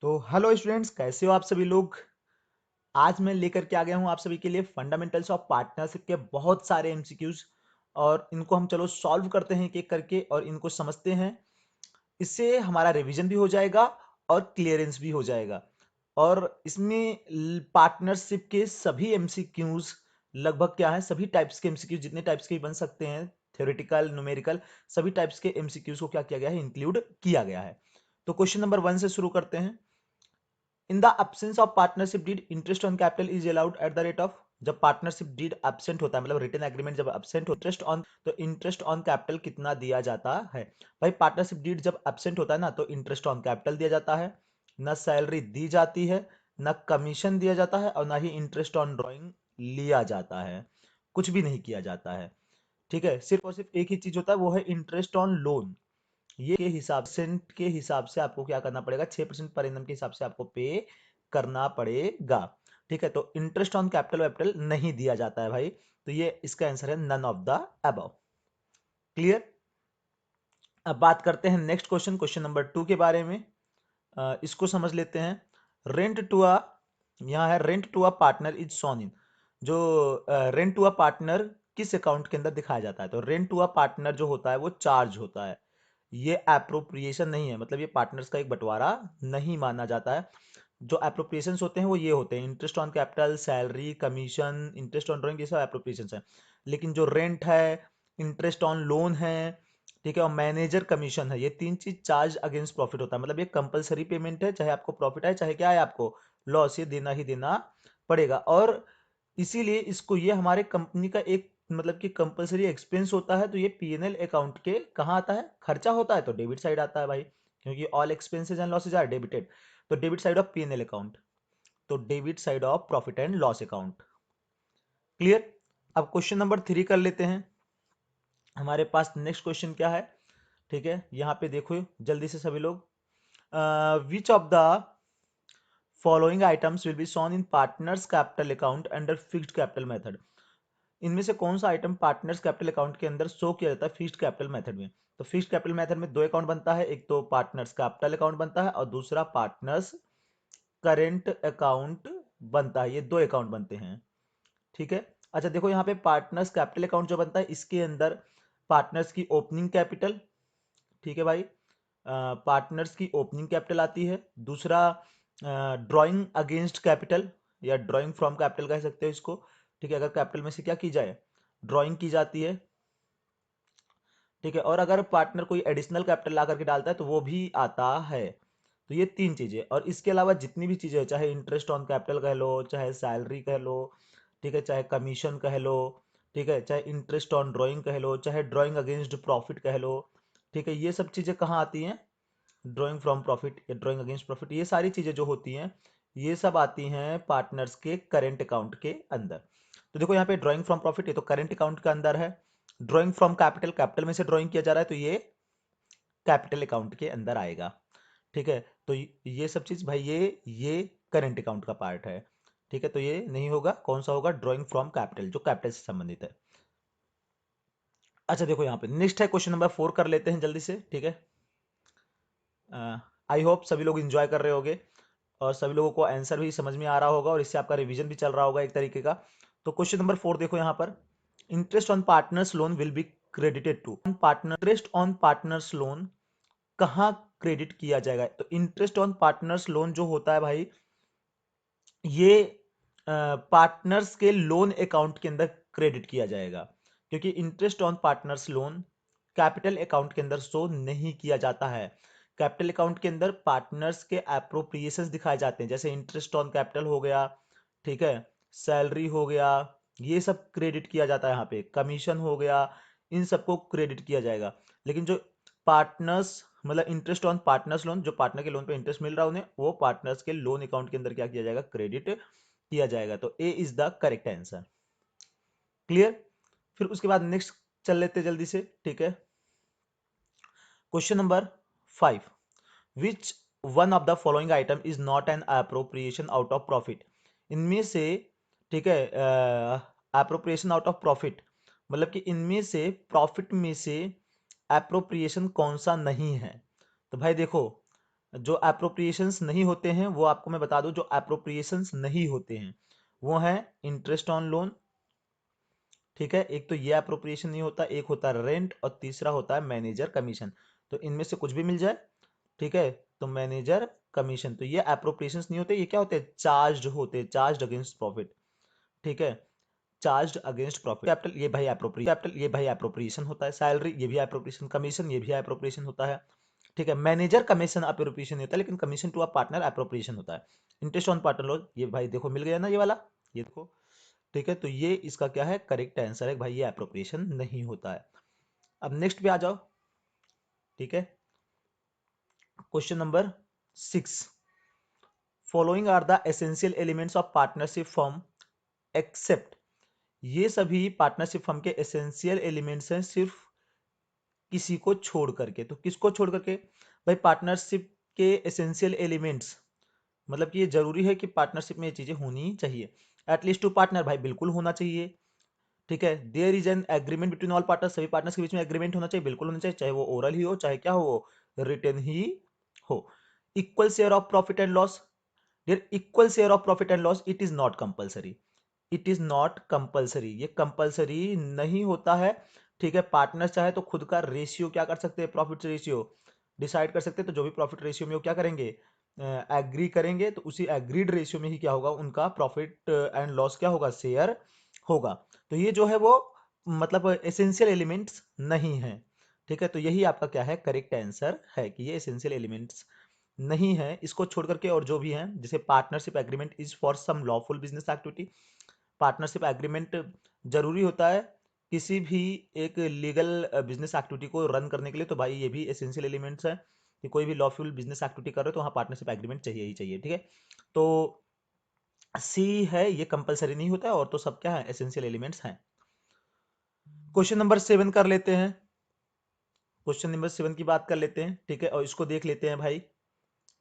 तो hello students, कैसे हो आप सभी लोग। आज मैं लेकर के आ गया हूं आप सभी के लिए फंडामेंटल्स ऑफ पार्टनरशिप के बहुत सारे एमसीक्यूज। और इनको हम चलो सॉल्व करते हैं एक एक करके और इनको समझते हैं। इससे हमारा रिवीजन भी हो जाएगा और क्लियरेंस भी हो जाएगा। और इसमें पार्टनरशिप के सभी एमसीक्यूज लगभग क्या है, सभी टाइप्स के एमसीक्यूज जितने टाइप्स के बन सकते हैं, थ्योरेटिकल न्यूमेरिकल, सभी टाइप्स के एमसीक्यूज को क्या किया गया है, इंक्लूड किया गया है। तो क्वेश्चन नंबर 1 से शुरू करते हैं। In the absence of partnership deed interest on capital is allowed at the rate of. जब पार्टनरशिप डीड एब्सेंट होता है, मतलब रिटन एग्रीमेंट जब एब्सेंट हो, इंटरेस्ट ऑन, तो इंटरेस्ट ऑन कैपिटल कितना दिया जाता है। भाई पार्टनरशिप डीड जब एब्सेंट होता है ना, तो इंटरेस्ट ऑन कैपिटल दिया जाता है, ना सैलरी दी जाती है, ना कमीशन दिया जाता है, और ना ही इंटरेस्ट ऑन ड्रॉइंग लिया जाता है। कुछ भी नहीं किया जाता है। ठीक है, सिर्फ और सिर्फ एक ही चीज होता है, वो है इंटरेस्ट ऑन लोन। ये के हिसाब सेंट के हिसाब से आपको क्या करना पड़ेगा, 6% पर एनम के हिसाब से आपको पे करना पड़ेगा। ठीक है, तो इंटरेस्ट ऑन कैपिटल वैपिटल नहीं दिया जाता है भाई। तो ये इसका आंसर है none of the above. Clear. अब बात करते हैं नेक्स्ट क्वेश्चन, क्वेश्चन नंबर 2 के बारे में। इसको समझ लेते हैं। रेंट टू अ, यहाँ है rent to a partner is shown in. जो रेंट टू अ पार्टनर किस अकाउंट के अंदर दिखाया जाता है, तो रेंट टू अ पार्टनर जो होता है वो चार्ज होता है। ये एप्रोप्रिएशन नहीं है, मतलब ये पार्टनर्स का एक बंटवारा नहीं माना जाता है। जो एप्रोप्रिएशन होते हैं वो ये होते हैं, interest on capital, salary, commission, interest on drawing, ये सब एप्रोप्रिएशन है। लेकिन जो रेंट है, इंटरेस्ट ऑन लोन है, ठीक है, और मैनेजर कमीशन है, ये तीन चीज चार्ज अगेंस्ट प्रॉफिट होता है। मतलब ये कंपलसरी पेमेंट है, चाहे आपको प्रॉफिट है चाहे क्या है, आपको लॉस, ये देना ही देना पड़ेगा। और इसीलिए इसको, ये हमारे कंपनी का एक मतलब कि कंपलसरी एक्सपेंस होता है। तो ये पीएनएल अकाउंट के कहाँ आता है, खर्चा होता है, तो डेबिट साइड आता है भाई, क्योंकि all expenses and losses are debited. तो debit side of PNL account, तो debit side of profit and loss account. Clear. अब क्वेश्चन नंबर 3 कर लेते हैं। हमारे पास नेक्स्ट क्वेश्चन क्या है, ठीक है, यहाँ पे देखो जल्दी से सभी लोग। Which of the following items will be shown in partners capital account under fixed capital method. इनमें से कौन सा आइटम पार्टनर्स कैपिटल अकाउंट के अंदर शो किया जाता है फिक्स्ड कैपिटल मेथड में। तो फिक्स्ड कैपिटल मेथड में दो अकाउंट बनता है, एक तो पार्टनर्स कैपिटल अकाउंट बनता है और दूसरा पार्टनर्स करेंट अकाउंट बनता है। ये दो अकाउंट बनते हैं। ठीक है। अच्छा देखो, यहाँ पे पार्टनर्स कैपिटल अकाउंट जो बनता है, इसके अंदर पार्टनर्स की ओपनिंग कैपिटल, ठीक है भाई, पार्टनर्स की ओपनिंग कैपिटल आती है। दूसरा ड्राइंग अगेंस्ट कैपिटल या ड्राइंग फ्रॉम कैपिटल कह सकते हो इसको। ठीक है, अगर कैपिटल में से क्या की जाए, ड्राइंग की जाती है। ठीक है, और अगर पार्टनर कोई एडिशनल कैपिटल ला करके डालता है तो वो भी आता है। तो ये तीन चीजें, और इसके अलावा जितनी भी चीजें, चाहे इंटरेस्ट ऑन कैपिटल कह लो, चाहे सैलरी कह लो, ठीक है, चाहे कमीशन कह लो, ठीक है, चाहे इंटरेस्ट ऑन ड्राइंग कह लो, चाहे ड्राइंग अगेंस्ट प्रॉफिट कह लो, ठीक है, ये सब चीजें कहाँ आती हैं, ड्राइंग फ्रॉम प्रॉफिट या ड्राइंग अगेंस्ट प्रॉफिट, ये सारी चीजें जो होती हैं, ये सब आती हैं पार्टनर्स के करेंट अकाउंट के अंदर। तो देखो यहाँ पे ड्राइंग फ्रॉम प्रॉफिट, ये तो करेंट अकाउंट के अंदर है। ड्राइंग फ्रॉम कैपिटल, कैपिटल में से ड्राइंग किया जा रहा है, तो ये कैपिटल अकाउंट के अंदर आएगा। ठीक है, तो ये सब चीज भाई, ये करेंट अकाउंट का पार्ट है। ठीक है, तो ये नहीं होगा, कौन सा होगा, ड्राइंग फ्रॉम कैपिटल, जो कैपिटल से संबंधित है। अच्छा देखो यहाँ पे नेक्स्ट है क्वेश्चन नंबर 4, कर लेते हैं जल्दी से। ठीक है, आई होप सभी लोग एंजॉय कर रहे होगे और सभी लोगों को आंसर भी समझ में आ रहा होगा और इससे आपका रिवीजन भी चल रहा होगा एक तरीके का। तो क्वेश्चन नंबर 4 देखो यहाँ पर, interest on partners loan will be credited to partner, interest on partners loan कहाँ क्रेडिट किया जाएगा। तो इंटरेस्ट ऑन पार्टनर्स लोन जो होता है भाई, ये पार्टनर्स के लोन अकाउंट के अंदर क्रेडिट किया जाएगा, क्योंकि interest on partners loan capital account के अंदर शो नहीं किया जाता है। कैपिटल अकाउंट के अंदर पार्टनर्स के एप्रोप्रिएशंस दिखाए जाते हैं, जैसे इंटरेस्ट ऑन कैपिटल हो गया, ठीक है, सैलरी हो गया, ये सब क्रेडिट किया जाता है। यहाँ पे कमीशन हो गया, इन सबको क्रेडिट किया जाएगा। लेकिन जो पार्टनर्स, मतलब इंटरेस्ट ऑन पार्टनर्स लोन, जो पार्टनर के लोन पे इंटरेस्ट मिल रहा है उन्हें, वो पार्टनर्स के लोन अकाउंट के अंदर क्या किया जाएगा, क्रेडिट किया जाएगा। तो A is the correct answer. Clear. फिर उसके बाद नेक्स्ट चल लेते जल्दी से। ठीक है, question number 5, which one of the following item is not an appropriation out of profit. इनमें से, ठीक है, अप्रोप्रिएशन आउट ऑफ प्रॉफिट, मतलब कि इनमें से प्रॉफिट में से अप्रोप्रिएशन कौन सा नहीं है। तो भाई देखो, जो अप्रोप्रिएशंस नहीं होते हैं वो आपको मैं बता दूं, जो अप्रोप्रिएशंस नहीं होते हैं वो है इंटरेस्ट ऑन लोन, ठीक है। एक तो ये अप्रोप्रिएशन नहीं होता, एक होता है रेंट और तीसरा होता है मैनेजर कमीशन। तो इनमें से कुछ भी मिल जाए, ठीक है। तो मैनेजर कमीशन, तो ये अप्रोप्रिएशंस नहीं होते, ये क्या होते हैं, चार्ज होते हैं, चार्ज अगेंस्ट प्रॉफिट, ठीक है। Charge against profit. कैपिटल ये भाई अप्रोप्रिएशन, कैपिटल ये भाई अप्रोप्रिएशन होता है। सैलरी ये भी अप्रोप्रिएशन, कमीशन ये भी अप्रोप्रिएशन होता है, ठीक है। मैनेजर कमीशन अप्रोप्रिएशन नहीं होता, लेकिन commission to a partner appropriation होता है। इंटरेस्ट ऑन पार्टनर लोन, ये भाई देखो मिल गया ना ये वाला, ये देखो, ठीक है। तो ये इसका क्या है, करेक्ट आंसर है भाई, ये अप्रोप्रिएशन नहीं होता है। अब नेक्स्ट पे आ जाओ, ठीक है। Question number 6, following are the essential elements of partnership firm except, ये सभी पार्टनरशिप फर्म के एसेंशियल एलिमेंट्स हैं सिर्फ किसी को छोड़ करके। तो किसको छोड़ करके, भाई पार्टनरशिप के एसेंशियल एलिमेंट्स, मतलब कि ये जरूरी है कि पार्टनरशिप में ये चीजें होनी चाहिए। एटलीस्ट टू पार्टनर, भाई बिल्कुल होना चाहिए, ठीक है। There is an agreement between all partners, सभी पार्टनर्स के बीच में एग्रीमेंट होना चाहिए, बिल्कुल होना चाहिए, चाहे वो ओरल ही हो चाहे क्या हो, वो रिटन ही हो। Equal share of profit and loss, there equal share of profit and loss, it is not compulsory, it is not compulsory, ये कंपलसरी नहीं होता है, ठीक है। पार्टनर चाहे तो खुद का रेशियो क्या कर सकते हैं, प्रॉफिट रेशियो डिसाइड कर सकते हैं। तो जो भी प्रॉफिट रेशियो में वो क्या करेंगे, एग्री करेंगे, तो उसी एग्रीड रेशियो में ही क्या होगा, उनका प्रॉफिट एंड लॉस क्या होगा, शेयर होगा। तो ये जो है वो मतलब एसेंशियल एलिमेंट्स नहीं है, ठीक है। तो यही आपका क्या है, करेक्ट आंसर है कि ये एसेंशियल एलिमेंट्स नहीं है। इसको छोड़ करके और जो भी है, जैसे partnership agreement is for some lawful business activity, partnership agreement जरूरी होता है किसी भी एक लीगल बिजनेस एक्टिविटी को रन करने के लिए। तो भाई ये भी एसेंशियल एलिमेंट्स है कि कोई भी लॉफुल बिजनेस एक्टिविटी कर रहे हो तो वहाँ पार्टनरशिप एग्रीमेंट चाहिए ही चाहिए, ठीक है। तो सी है, ये कंपलसरी नहीं होता है, और तो सब क्या है, एसेंशियल एलिमेंट्स हैं। क्वेश्चन नंबर 7 कर लेते हैं, क्वेश्चन नंबर 7 की बात कर लेते हैं, ठीक है। और इसको देख लेते हैं भाई,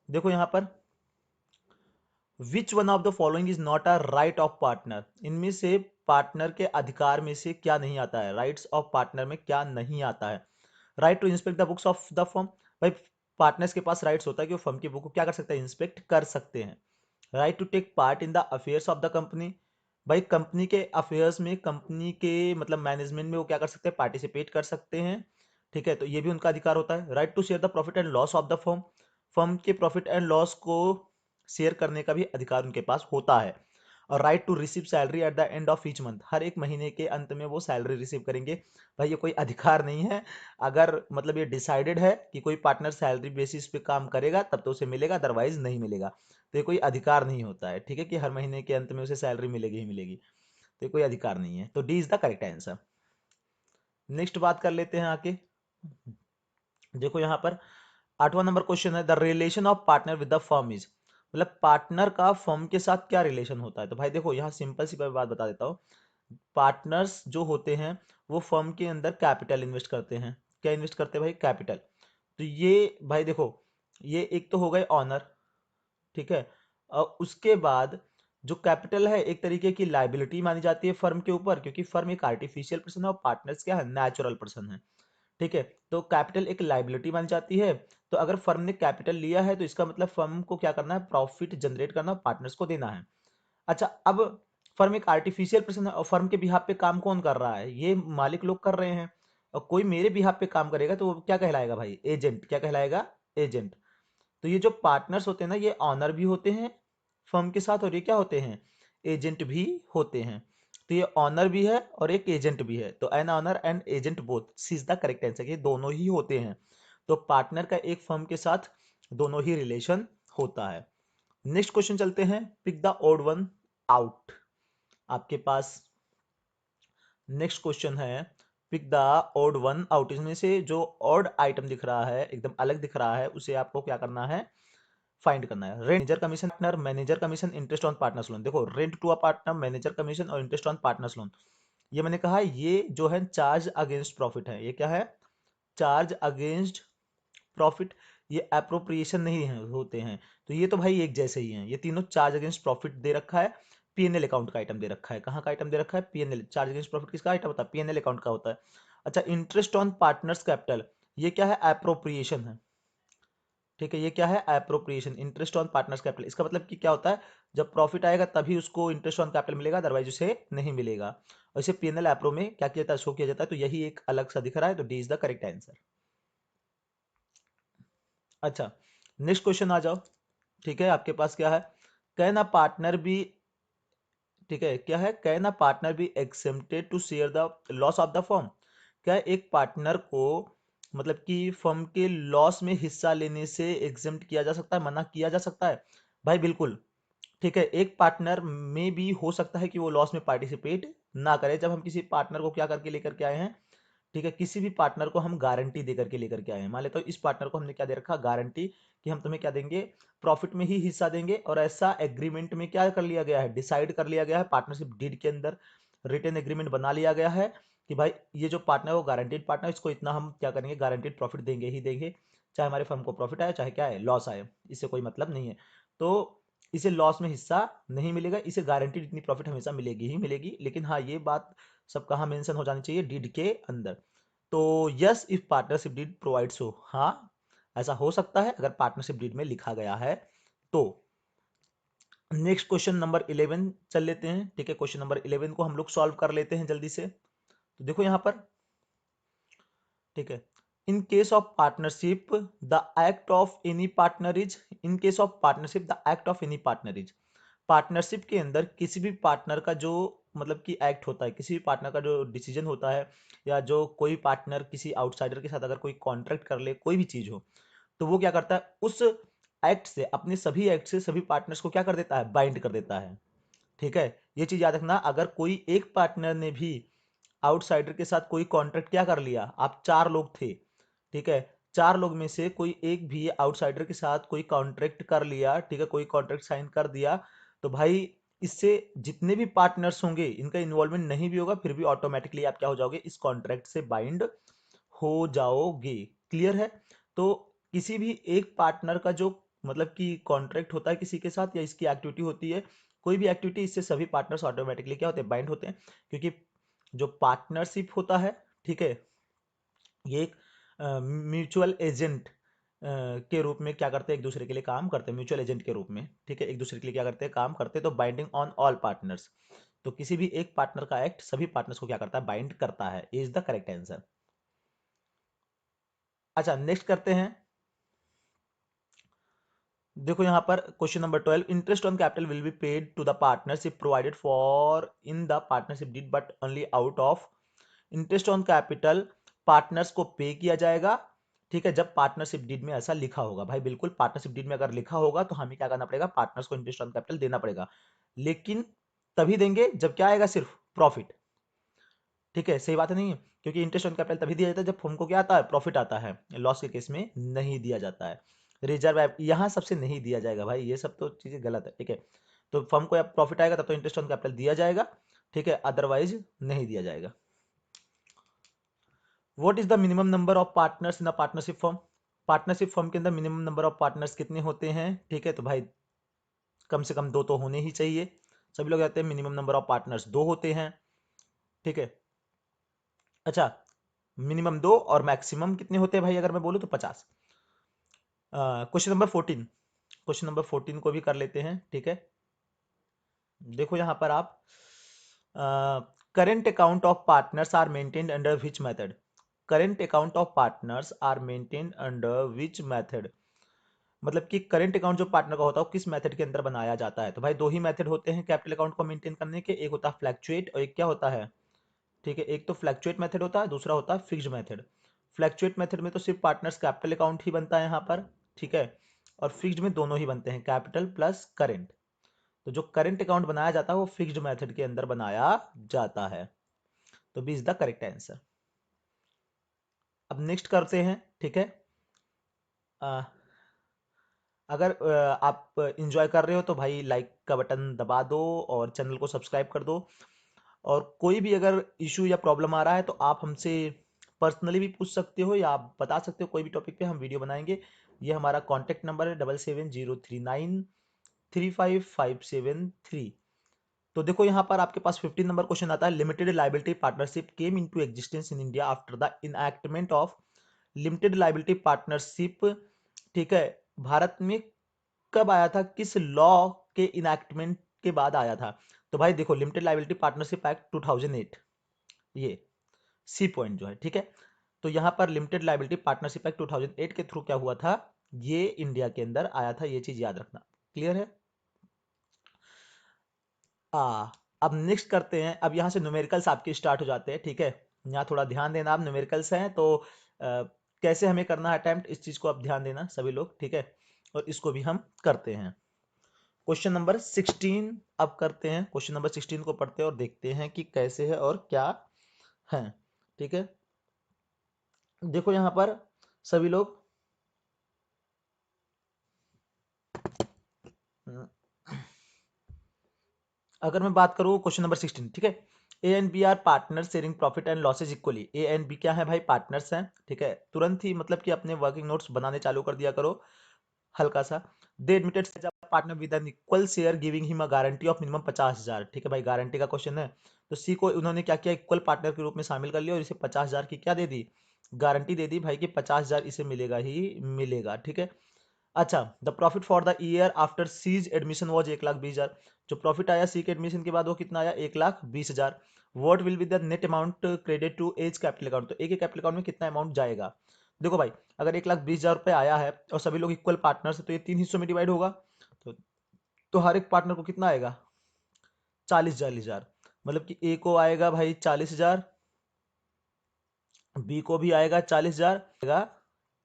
देखो यहां पर, which one of the following is not a right of partner, इनमें से पार्टनर के अधिकार में से क्या नहीं आता है, राइट्स ऑफ पार्टनर में क्या नहीं आता है। Right to inspect the books of the firm, भाई पार्टनर्स के पास राइट्स होता है कि वो फर्म की बुक को क्या कर सकते हैं, इंस्पेक्ट कर सकते हैं। Right to take part in the affairs of the company, भाई कंपनी के अफेयर्स में, कंपनी के मतलब मैनेजमेंट में वो क्या कर सकते हैं, पार्टिसिपेट कर सकते हैं, ठीक है। तो ये भी उनका अधिकार होता है। Right to share the profit and loss of the firm, firm के प्रॉफिट एंड लॉस को शेयर करने का भी अधिकार उनके पास होता है। और right to receive salary at the end of each month, हर एक महीने के अंत में वो सैलरी रिसीव करेंगे। भाई ये कोई अधिकार नहीं है, अगर मतलब ये डिसाइडेड है कि कोई पार्टनर सैलरी बेसिस पे काम करेगा तब तो उसे मिलेगा, अदरवाइज नहीं मिलेगा। तो ये कोई अधिकार नहीं होता है, ठीक है, कि हर महीने के अंत में उसे सैलरी मिलेगी ही मिलेगी। तो ये कोई अधिकार नहीं है, तो D is the correct answer. Next बात कर लेते हैं आके, देखो यहाँ पर 8वां नंबर क्वेश्चन है, the relation of partner with the firm is, मतलब पार्टनर का फर्म के साथ क्या रिलेशन होता है। तो भाई देखो यहाँ सिंपल सी बात बता देता हूँ, पार्टनर्स जो होते हैं वो फर्म के अंदर कैपिटल इन्वेस्ट करते हैं। क्या इन्वेस्ट करते हैं भाई, कैपिटल। तो ये भाई देखो, ये एक तो हो गए ऑनर, ठीक है। और उसके बाद जो कैपिटल है एक तरीके की लाइबिलिटी मानी जाती है फर्म के ऊपर, क्योंकि फर्म एक आर्टिफिशियल पर्सन है और पार्टनर्स क्या है, नेचुरल पर्सन है, ठीक है। तो कैपिटल एक लाइबिलिटी मानी जाती है। तो अगर फर्म ने कैपिटल लिया है तो इसका मतलब फर्म को क्या करना है, प्रॉफिट जनरेट करना, पार्टनर्स को देना है। अच्छा, अब फर्म एक आर्टिफिशियल पर्सन है और फर्म के बिहाफ पे काम कौन कर रहा है, ये मालिक लोग कर रहे हैं। और कोई मेरे बिहाफ पे काम करेगा तो वो क्या कहलाएगा भाई, एजेंट, क्या कहलाएगा, एजेंट। तो ये जो पार्टनर्स होते हैं ना, ये ऑनर भी होते हैं फर्म के साथ, और ये क्या होते हैं, एजेंट भी होते हैं। तो ये ऑनर भी है और एक एजेंट भी है, तो an owner and agent both, C is the correct answer, ये दोनों ही होते हैं। तो पार्टनर का एक फर्म के साथ दोनों ही रिलेशन होता है। नेक्स्ट क्वेश्चन चलते हैं, pick the odd one out, आपके पास नेक्स्ट क्वेश्चन है, pick the odd one out, इसमें से जो ऑड आइटम दिख रहा है, एकदम अलग दिख रहा है, उसे आपको क्या करना है, फाइंड करना है। Rent, manager commission, partner, manager commission, interest on partners loan. देखो rent to a partner, manager commission और इंटरेस्ट ऑन पार्टनर्स लोन, ये मैंने कहा ये जो है चार्ज अगेंस्ट प्रॉफिट है। ये क्या है, चार्ज अगेंस्ट प्रॉफिट, ये अप्रोप्रिएशन नहीं है, होते हैं। तो ये तो भाई एक जैसे ही हैं, ये तीनों चार्ज अगेंस्ट प्रॉफिट दे रखा है, पीएनएल अकाउंट का आइटम दे रखा है। कहाँ का आइटम दे रखा है, पीएनएल, चार्ज अगेंस्ट प्रॉफिट किसका आइटम होता है, पीएनएल अकाउंट का होता है। अच्छा, इंटरेस्ट ऑन पार्टनर्स कैपिटल, ये क्या है, अप्रोप्रिएशन है, ठीक है, ये क्या है, appropriation, interest on partners capital. इसका मतलब कि क्या होता है, जब प्रॉफिट आएगा तभी उसको इंटरेस्ट ऑन कैपिटल मिलेगा, अदरवाइज उसे नहीं मिलेगा। और इसे पीएनएल एप्रो में क्या किया जाता है, शो किया जाता है। तो यही एक अलग सा दिख रहा है, तो D is the correct answer. अच्छा, नेक्स्ट क्वेश्चन आ जाओ। ठीक है, आपके पास क्या है, कैन अ पार्टनर बी, ठीक है, क्या है, can a partner be exempted to share the loss of the firm. क्या एक पार्टनर को मतलब कि फर्म के लॉस में हिस्सा लेने से एग्जेम्प्ट किया जा सकता है, मना किया जा सकता है? भाई बिल्कुल। ठीक है, एक पार्टनर में भी हो सकता है कि वो लॉस में पार्टिसिपेट ना करे। जब हम किसी पार्टनर को क्या करके लेकर के आए हैं, ठीक है, किसी भी पार्टनर को हम गारंटी देकर के लेकर के आए हैं। मान लेते हो इस पार्टनर को हमने क्या दे रखा, गारंटी, कि हम तुम्हें क्या देंगे, प्रॉफिट में ही हिस्सा देंगे। और ऐसा एग्रीमेंट में क्या कर लिया गया है, डिसाइड कर लिया गया है, पार्टनरशिप डीड के अंदर रिटन एग्रीमेंट बना लिया गया है कि भाई ये जो पार्टनर है वो गारंटीड पार्टनर, इसको इतना हम क्या करेंगे, गारंटीड प्रॉफिट देंगे ही देंगे, चाहे हमारे फर्म को प्रॉफिट आए चाहे क्या है लॉस आए, इससे कोई मतलब नहीं है। तो इसे लॉस में हिस्सा नहीं मिलेगा, इसे गारंटीड इतनी प्रॉफिट हमेशा मिलेगी ही मिलेगी। लेकिन हाँ, ये बात सब कहाँ मेंशन हो जानी चाहिए, डीड के अंदर। तो yes if partnership deed provide so, हाँ ऐसा हो सकता है अगर पार्टनरशिप डीड में लिखा गया है तो। नेक्स्ट क्वेश्चन नंबर 11 चल लेते हैं। ठीक है, क्वेश्चन नंबर 11 को हम लोग सॉल्व कर लेते हैं जल्दी से। तो देखो यहां पर, ठीक है, in case of partnership the act of any partner is, in case of partnership the act of any partner is, partnership के अंदर किसी भी पार्टनर का जो मतलब कि एक्ट होता है, किसी भी पार्टनर का जो डिसीजन होता है, या जो कोई पार्टनर किसी आउटसाइडर के साथ अगर कोई कॉन्ट्रैक्ट कर ले, कोई भी चीज हो, तो वो क्या करता है, उस एक्ट से, अपने सभी एक्ट से सभी पार्टनर्स को क्या कर देता है, बाइंड कर देता है। ठीक है, ये चीज याद रखना, अगर कोई एक पार्टनर ने भी आउटसाइडर के साथ कोई कॉन्ट्रैक्ट क्या कर लिया, आप चार लोग थे, ठीक है, चार लोग में से कोई एक भी आउटसाइडर के साथ कोई कॉन्ट्रैक्ट कर लिया, ठीक है, कोई कॉन्ट्रैक्ट साइन कर दिया, तो भाई इससे जितने भी पार्टनर्स होंगे इनका इन्वॉल्वमेंट नहीं भी होगा, फिर भी ऑटोमेटिकली आप क्या हो जाओगे, इस कॉन्ट्रैक्ट से बाइंड हो जाओगे। क्लियर है? तो किसी भी एक पार्टनर का जो मतलब कि कॉन्ट्रैक्ट होता है किसी के साथ, या इसकी एक्टिविटी होती है, कोई भी एक्टिविटी, इससे सभी पार्टनर्स ऑटोमेटिकली क्या होते हैं, बाइंड होते हैं। क्योंकि जो पार्टनरशिप होता है, ठीक है, ये एक म्यूचुअल एजेंट के रूप में क्या करते हैं, एक दूसरे के लिए काम करते हैं, म्यूचुअल एजेंट के रूप में। ठीक है, एक दूसरे के लिए क्या करते हैं, काम करते हैं। तो बाइंडिंग ऑन ऑल पार्टनर्स, तो किसी भी एक पार्टनर का एक्ट सभी पार्टनर्स को क्या करता है, बाइंड करता है। Is the correct answer. अच्छा, नेक्स्ट करते हैं। देखो यहां पर question number 12, interest on capital will be paid to the partnership provided for in the partnership deed but only out of, interest on capital partners को pay किया जाएगा, ठीक है, जब पार्टनरशिप डीड में ऐसा लिखा होगा। भाई बिल्कुल, पार्टनरशिप डीड में अगर लिखा होगा तो हमें क्या करना पड़ेगा, पार्टनर्स को इंटरेस्ट ऑन कैपिटल देना पड़ेगा। लेकिन तभी देंगे जब क्या आएगा, सिर्फ प्रॉफिट। ठीक है, सही बात है, नहीं है? क्योंकि इंटरेस्ट ऑन कैपिटल तभी दिया जाता है जब फर्म को क्या आता है, प्रॉफिट आता है। लॉस के केस में नहीं दिया जाता है। रिजर्व यहाँ सबसे नहीं दिया जाएगा भाई, ये सब तो चीजें गलत है। ठीक है, तो फर्म को जब प्रॉफिट आएगा तब तो इंटरेस्ट ऑन कैपिटल दिया जाएगा, ठीक है, अदरवाइज नहीं दिया जाएगा। What is the minimum number of partners in a partnership firm, partnership firm के अंदर मिनिमम नंबर ऑफ पार्टनर्स कितने होते हैं? ठीक है, तो भाई कम से कम दो तो होने ही चाहिए। सभी लोग कहते हैं मिनिमम नंबर ऑफ पार्टनर्स दो होते हैं। ठीक है, अच्छा, मिनिमम दो और मैक्सिमम कितने होते हैं भाई, अगर मैं बोलूं तो 50। क्वेश्चन नंबर 14, क्वेश्चन नंबर 14 को भी कर लेते हैं। ठीक है, देखो यहां पर आप, current account of partners are maintained under which method, current account of partners are maintained under which method, मतलब कि करेंट अकाउंट जो पार्टनर का होता है वो किस मेथड के अंदर बनाया जाता है? तो भाई दो ही मेथड होते हैं कैपिटल अकाउंट को मेंटेन करने के, एक होता है फ्लैक्चुएट और एक क्या होता है, ठीक है, एक तो फ्लैक्चुएट मेथड होता है, दूसरा होता है फिक्स्ड मेथड। फ्लैक्चुएट मेथड में तो सिर्फ पार्टनर्स कैपिटल अकाउंट ही बनता है यहाँ पर, ठीक है, और फिक्स्ड में दोनों ही बनते हैं, कैपिटल प्लस करेंट। तो जो करंट अकाउंट बनाया जाता है वो फिक्स्ड मेथड के अंदर बनाया जाता है। तो B is the correct answer. अब नेक्स्ट करते हैं। ठीक है, अ, अगर आप इंजॉय कर रहे हो तो भाई लाइक का बटन दबा दो और चैनल को सब्सक्राइब कर दो। और कोई भी अगर इशू या प्रॉब्लम आ रहा है तो आप हमसे पर्सनली भी पूछ सकते हो, या आप बता सकते हो कोई भी टॉपिक पे, हम वीडियो बनाएंगे। ये हमारा कॉन्टैक्ट नंबर है 7703935573। तो देखो यहाँ पर आपके पास 15 नंबर क्वेश्चन आता है, limited liability partnership came into existence in India after the enactment of limited liability partnership, ठीक है, भारत में कब आया था, किस लॉ के इनैक्टमेंट के बाद आया था? तो भाई देखो, लिमिटेड लाइबिलिटी पार्टनरशिप एक्ट 2008, ये सी पॉइंट जो है, ठीक है। तो यहाँ पर लिमिटेड लाइबिलिटी पार्टनरशिप एक्ट 2008 के थ्रू क्या हुआ था, ये इंडिया के अंदर आया था, ये चीज याद रखना। क्लियर है? अब नेक्स्ट करते हैं। अब यहाँ से न्यूमेरिकल्स आपके स्टार्ट हो जाते हैं, ठीक है। यहाँ थोड़ा ध्यान देना, आप न्यूमेरिकल्स हैं तो कैसे हमें करना है अटेम्प्ट, इस चीज को आप ध्यान देना सभी लोग, ठीक है। और इसको भी हम करते हैं। क्वेश्चन नंबर 16 अब करते हैं। क्वेश्चन नंबर 16 को पढ़ते हैं और देखते हैं कि कैसे है और क्या है, ठीक है। देखो यहाँ पर सभी लोग, अगर मैं बात करूँ क्वेश्चन नंबर 16, ठीक है। A and B are partner sharing profit and losses equally. A and B क्या है भाई, पार्टनर्स हैं, ठीक है। तुरंत ही मतलब कि अपने वर्किंग नोट्स बनाने चालू कर दिया करो हल्का सा। They admitted such a partner with an equal share giving him a guarantee of minimum 50,000, ठीक है भाई, गारंटी का क्वेश्चन है। तो सी को उन्होंने क्या किया, इक्वल पार्टनर के रूप में शामिल कर लिया और इसे 50,000 की क्या दे दी, गारंटी दे दी भाई कि 50,000 इसे मिलेगा ही मिलेगा, ठीक है। अच्छा, the profit for the year after C's admission was 1,20,000। जो प्रॉफिट आया सी के एडमिशन के बाद वो कितना आया, 1,20,000। What will be the net amount credit to A's capital account. तो एक कैपिटल अकाउंट में कितना अमाउंट जाएगा। देखो भाई, अगर 1,20,000 रुपये आया है और सभी लोग इक्वल पार्टनर है तो ये 3 हिस्सों में डिवाइड होगा। तो, तो हर एक पार्टनर को कितना आएगा, 40,000। मतलब कि ए को आएगा भाई 40,000, बी को भी आएगा 40,000, आएगा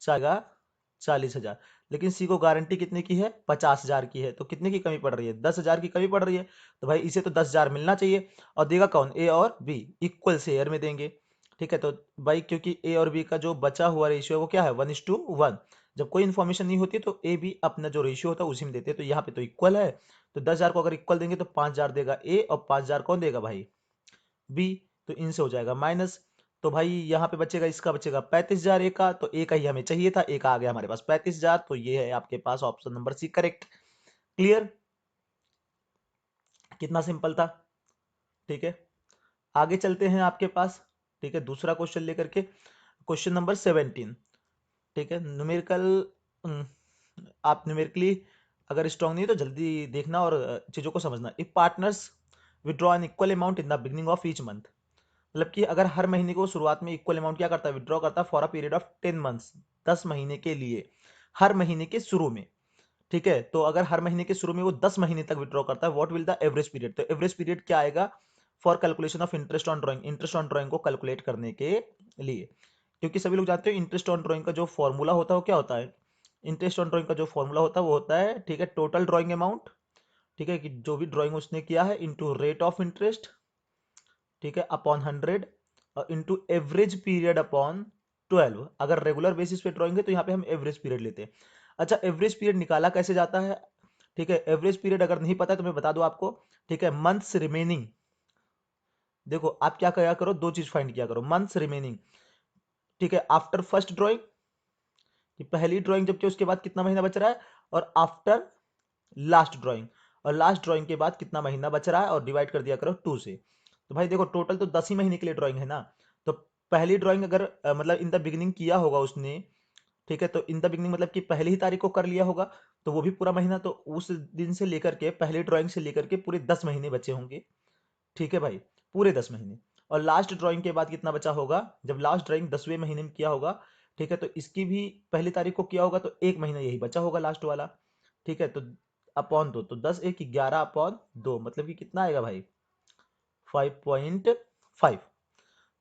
चाहेगा 40,000। लेकिन सी को गारंटी कितने की है, 50,000 की है। तो कितने की कमी पड़ रही है, 10,000 की कमी पड़ रही है। तो भाई इसे तो 10,000 मिलना चाहिए। और देगा कौन, ए और बी इक्वल शेयर में देंगे, ठीक है। तो भाई क्योंकि ए और बी का जो बचा हुआ रेशियो है वो क्या है, 1:1। जब कोई इन्फॉर्मेशन नहीं होती तो ए बी अपना जो रेशियो होता है उसी में देते हैं। तो यहाँ पे तो इक्वल है, तो 10,000 को अगर इक्वल देंगे तो 5,000 देगा ए और 5,000 कौन देगा भाई, बी। तो इनसे हो जाएगा माइनस। तो भाई यहाँ पे बचेगा, इसका बचेगा 35,000 ए का, तो ए का ही हमें चाहिए था, ए का आ गया हमारे पास 35,000। तो ये है आपके पास option number C correct. Clear, कितना सिंपल था, ठीक है। आगे चलते हैं आपके पास, ठीक है, दूसरा क्वेश्चन लेकर के। क्वेश्चन नंबर 17, ठीक है। न्यूमेरिकल, आप न्यूमेरिकली अगर स्ट्रांग नहीं है तो जल्दी देखना और चीजों को समझना। If partners withdraw an equal amount in the beginning of each month, मतलब कि अगर हर महीने को शुरुआत में इक्वल अमाउंट क्या करता है, विड्रॉ करता है for a period of 10 months, 10 महीने के लिए, हर महीने के शुरू में, ठीक है। तो अगर हर महीने के शुरू में वो 10 महीने तक विड्रॉ करता है, what will the average period. तो एवरेज पीरियड क्या आएगा, for calculation of interest on drawing, interest on drawing को कैलकुलेट करने के लिए। क्योंकि सभी लोग जानते हो इंटरेस्ट ऑन ड्राइंग का जो फॉर्मूला होता है वो क्या होता है, इंटरेस्ट ऑन ड्राइंग का जो फॉर्मूला होता है वो होता है, ठीक है, टोटल ड्राइंग अमाउंट, ठीक है, कि जो भी ड्राइंग उसने किया है इंटू रेट ऑफ इंटरेस्ट, ठीक है, अपॉन 100 और इंटू एवरेज पीरियड अपॉन 12। अगर रेगुलर बेसिस पे ड्राइंग है तो यहाँ पे हम एवरेज पीरियड लेते हैं। अच्छा, एवरेज पीरियड निकाला कैसे जाता है, ठीक है। एवरेज पीरियड अगर नहीं पता है तो मैं बता दूं आपको, ठीक है। मंथ्स रिमेनिंग, देखो आप क्या किया करो, दो चीज फाइंड किया करो, मंथ्स रिमेनिंग, ठीक है, आफ्टर फर्स्ट ड्राइंग, कि पहली ड्राइंग जबकि उसके बाद कितना महीना बच रहा है, और आफ्टर लास्ट ड्राइंग, और लास्ट ड्राइंग के बाद कितना महीना बच रहा है, और डिवाइड कर दिया करो 2 से। तो भाई देखो टोटल तो 10 ही महीने के लिए ड्राइंग है ना। तो पहली ड्राइंग अगर मतलब इन द बिगिनिंग किया होगा उसने, ठीक है, तो इन द बिगिनिंग मतलब कि पहली ही तारीख को कर लिया होगा, तो वो भी पूरा महीना, तो उस दिन से लेकर के पहली ड्राइंग से लेकर के पूरे 10 महीने बचे होंगे, ठीक है भाई, पूरे 10 महीने। और लास्ट ड्राइंग के बाद कितना बचा होगा, जब लास्ट ड्राइंग 10वें महीने में किया होगा, ठीक है, तो इसकी भी पहली तारीख को किया होगा तो एक महीना यही बचा होगा लास्ट वाला, ठीक है। तो अपॉन 2, तो 10 एक 11 अपॉन 2, मतलब कि कितना आएगा भाई, 5.5।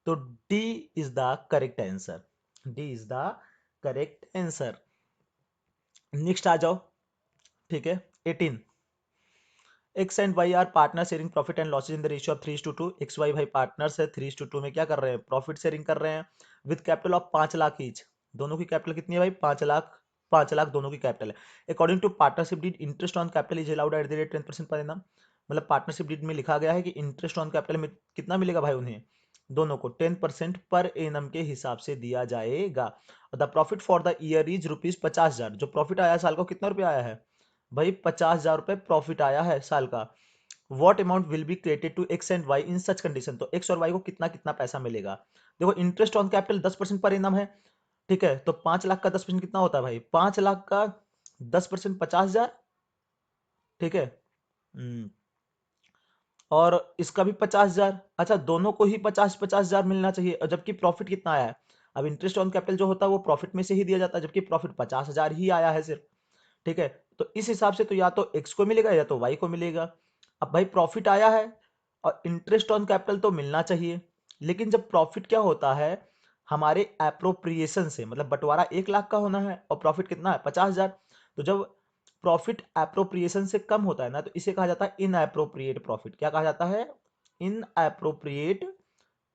तो D is the correct answer, D is the correct answer. Next आ जाओ, ठीक है। 18, X and Y are partner sharing profit and losses in the ratio of 3:2। X Y भाई पार्टनर्स है, 3:2 में क्या कर रहे हैं, प्रॉफिट शेयरिंग कर रहे हैं, with capital of 5 lakh each. दोनों की कैपिटल कितनी है भाई, 5 लाख, 5 लाख दोनों की कैपिटल है। According to partnership deed interest on capital is allowed at the rate 10% per annum. मतलब पार्टनरशिप डीड में लिखा गया है कि इंटरेस्ट ऑन कैपिटल में कितना मिलेगा भाई उन्हें, दोनों को 10% पर एनम के हिसाब से दिया जाएगा। The profit for the year is ₹50,000। जो प्रॉफिट आया साल का कितना रुपया आया है भाई, 50,000 रुपये प्रॉफिट आया है साल का। What amount will be created to X and Y in such condition. तो एक्स और वाई को कितना कितना पैसा मिलेगा। देखो इंटरेस्ट ऑन कैपिटल 10% पर इनम है, ठीक है। तो 5 लाख का 10% कितना होता है भाई, 5 लाख का 10% 50,000, ठीक है। और इसका भी 50,000। अच्छा, दोनों को ही 50,000 मिलना चाहिए, और जबकि प्रॉफिट कितना आया है। अब इंटरेस्ट ऑन कैपिटल जो होता है वो प्रॉफिट में से ही दिया जाता है, जबकि प्रॉफिट 50,000 ही आया है सिर्फ, ठीक है। तो इस हिसाब से तो या तो एक्स को मिलेगा या तो वाई को मिलेगा। अब भाई प्रॉफिट आया है और इंटरेस्ट ऑन कैपिटल तो मिलना चाहिए, लेकिन जब प्रॉफिट क्या होता है हमारे एप्रोप्रिएशन से, मतलब बंटवारा 1 लाख का होना है और प्रॉफिट कितना है 50,000, तो जब प्रॉफिट एप्रोप्रिएशन से कम होता है ना, तो इसे कहा जाता है इन एप्रोप्रिएट प्रॉफिट। क्या कहा जाता है? इन एप्रोप्रिएट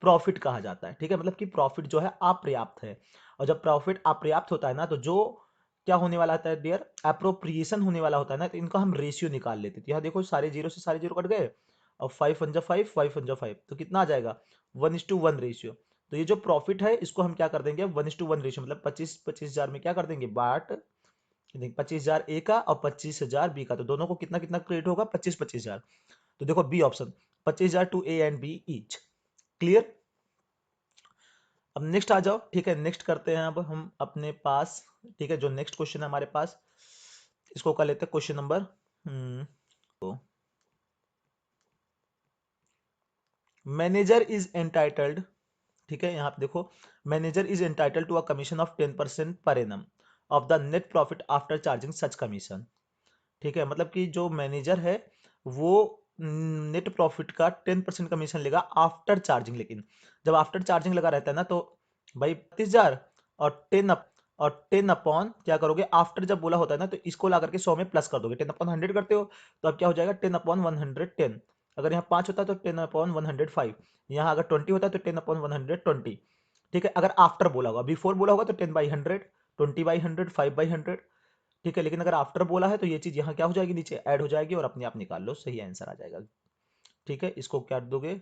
प्रॉफिट कहा जाता है, ठीक है। मतलब कि प्रॉफिट जो है अपर्याप्त है, और जब प्रॉफिट अपर्याप्त होता है ना, तो जो क्या होने वाला होता है डियर, एप्रोप्रिएशन होने वाला होता है ना, तो इनका हम रेशियो निकाल लेते थे। यहाँ देखो सारे जीरो से सारे जीरो कट गए, और 5 5 5 तो कितना आ जाएगा 1:1 रेशियो। तो ये जो प्रॉफिट है इसको हम क्या कर देंगे 1:1 रेशियो, मतलब 25,000 में क्या कर देंगे बाट, 25,000 ए का और 25,000 बी का, तो दोनों को कितना कितना क्रेडिट होगा 25,000। तो देखो B option, 25,000 to A and B each. Clear? अब नेक्स्ट आ जाओ, ठीक है। नेक्स्ट करते हैं अब हम अपने पास, ठीक है। जो नेक्स्ट क्वेश्चन है हमारे पास, इसको कर लेते हैं क्वेश्चन नंबर तो मैनेजर इज एंटाइटल्ड, ठीक है। यहाँ पे देखो, manager is entitled to a commission of 10% per annum of the net profit after charging such commission, ठीक है। मतलब कि जो मैनेजर है वो नेट प्रॉफिट का 10% कमीशन लेगा आफ्टर चार्जिंग, लेकिन जब आफ्टर चार्जिंग लगा रहता है ना, तो भाई 32,000 और 10 अपॉन क्या करोगे, आफ्टर जब बोला होता है ना, तो इसको ला करके 100 में प्लस कर दोगे, 10/100 करते हो, तो अब क्या हो जाएगा 10/110। अगर यहाँ 5 होता है तो 10/105, यहाँ अगर 20 होता है तो 10/120, ठीक है। अगर आफ्टर बोला होगा, बिफोर बोला होगा तो 10/100, 20/100, 5/100, ठीक है। लेकिन अगर आफ्टर बोला है तो ये चीज यहाँ क्या हो जाएगी, नीचे ऐड हो जाएगी, और अपने आप निकाल लो, सही आंसर आ जाएगा, ठीक है। इसको क्या दोगे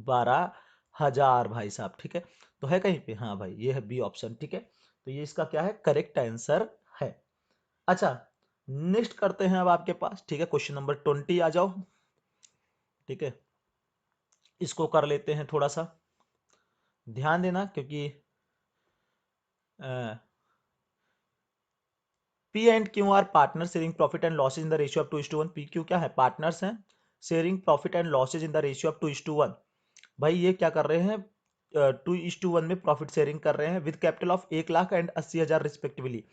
12,000 भाई साहब, ठीक है। तो है कहीं पे, हाँ भाई ये है बी ऑप्शन, ठीक है। तो ये इसका क्या है, करेक्ट आंसर है। अच्छा, नेक्स्ट करते हैं अब आपके पास, ठीक है। क्वेश्चन नंबर 20 आ जाओ, ठीक है। इसको कर लेते हैं, थोड़ा सा ध्यान देना, क्योंकि P and Q R partner sharing profit and losses in the ratio of 2:1। P Q क्या है, पार्टनर्स हैं, sharing profit and losses in the ratio of 2:1। भाई ये क्या कर रहे हैं, 2:1 में प्रॉफिट शेयरिंग कर रहे हैं, with capital of 1 lakh and 80,000 respectively.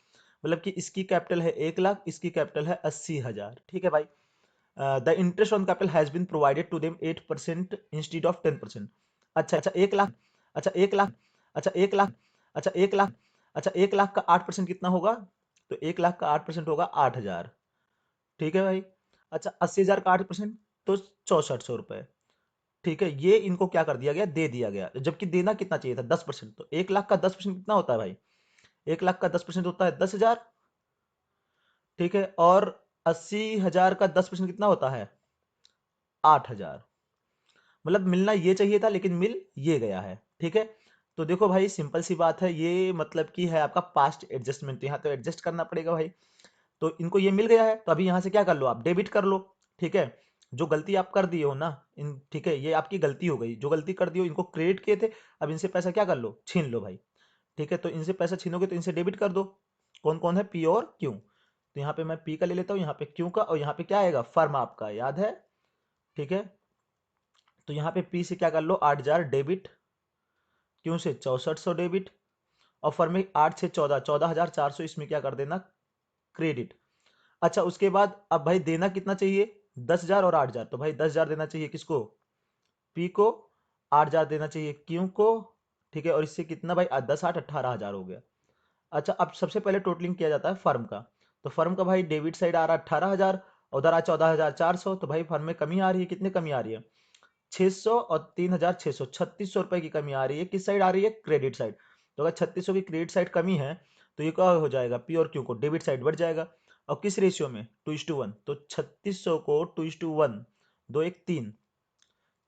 मतलब कि इसकी कैपिटल है 1 लाख, इसकी कैपिटल है 80,000, ठीक है भाई। The interest on capital has been provided to them 8% instead of 10%। अच्छा अच्छा 1 लाख, अच्छा 1 लाख, अच्छा 1 लाख, अच्छा 1 लाख, अच्छा 1 लाख का 8% कितना होगा, तो 1 लाख का 8% होगा 8,000, ठीक है भाई। अच्छा 80,000 का 8% तो 6400 रुपए, ठीक है। ये इनको क्या कर दिया गया, दे दिया गया, जबकि देना कितना चाहिए था 10%। तो 1 लाख का 10% कितना होता है भाई, 1 लाख का 10% होता है 10,000, ठीक है। और 80,000 का 10% कितना होता है 8,000। मतलब मिलना ये चाहिए था, लेकिन मिल ये गया है, ठीक है। तो देखो भाई सिंपल सी बात है, ये मतलब कि है आपका पास्ट एडजस्टमेंट, यहाँ तो एडजस्ट करना पड़ेगा भाई। तो इनको ये मिल गया है, तो अभी यहाँ से क्या कर लो, आप डेबिट कर लो, ठीक है। जो गलती आप कर दिए हो ना इन, ठीक है, ये आपकी गलती हो गई, जो गलती कर दी हो, इनको क्रेडिट किए थे, अब इनसे पैसा क्या कर लो, छीन लो भाई, ठीक है। तो इनसे पैसा छीनोगे तो इनसे डेबिट कर दो। कौन कौन है, पी और क्यू। तो यहाँ पे मैं पी का ले लेता हूँ, यहाँ पे क्यू का, और यहाँ पे क्या आएगा फर्म आपका, याद है, ठीक है। तो यहाँ पे पी से क्या कर लो 8,000 डेबिट, क्यू से 6400 डेबिट, और फर्म में 8 से 14, 14,400 इसमें क्या कर देना क्रेडिट। अच्छा उसके बाद अब भाई देना कितना चाहिए 10,000 और 8,000, तो भाई 10,000 देना चाहिए किसको, पी को, 8,000 देना चाहिए क्यू को, ठीक है। और इससे कितना भाई 10 8 18,000 हो गया। अच्छा अब सबसे पहले टोटलिंग किया जाता है फर्म का, तो फर्म का भाई डेबिट साइड आ रहा है 18,000, उधर आ 14,400, तो भाई फर्म में कमी आ रही है, कितनी कमी आ रही है 600, और 3,600, 3,600 रुपए की कमी आ रही है, किस साइड आ रही है क्रेडिट साइड। तो अगर 3,600 की क्रेडिट साइड कमी है, तो ये क्या हो जाएगा पी और क्यू को डेबिट साइड बढ़ जाएगा, और किस रेशियो में 2:1। तो 3,600 को 2:1, 2 1 3,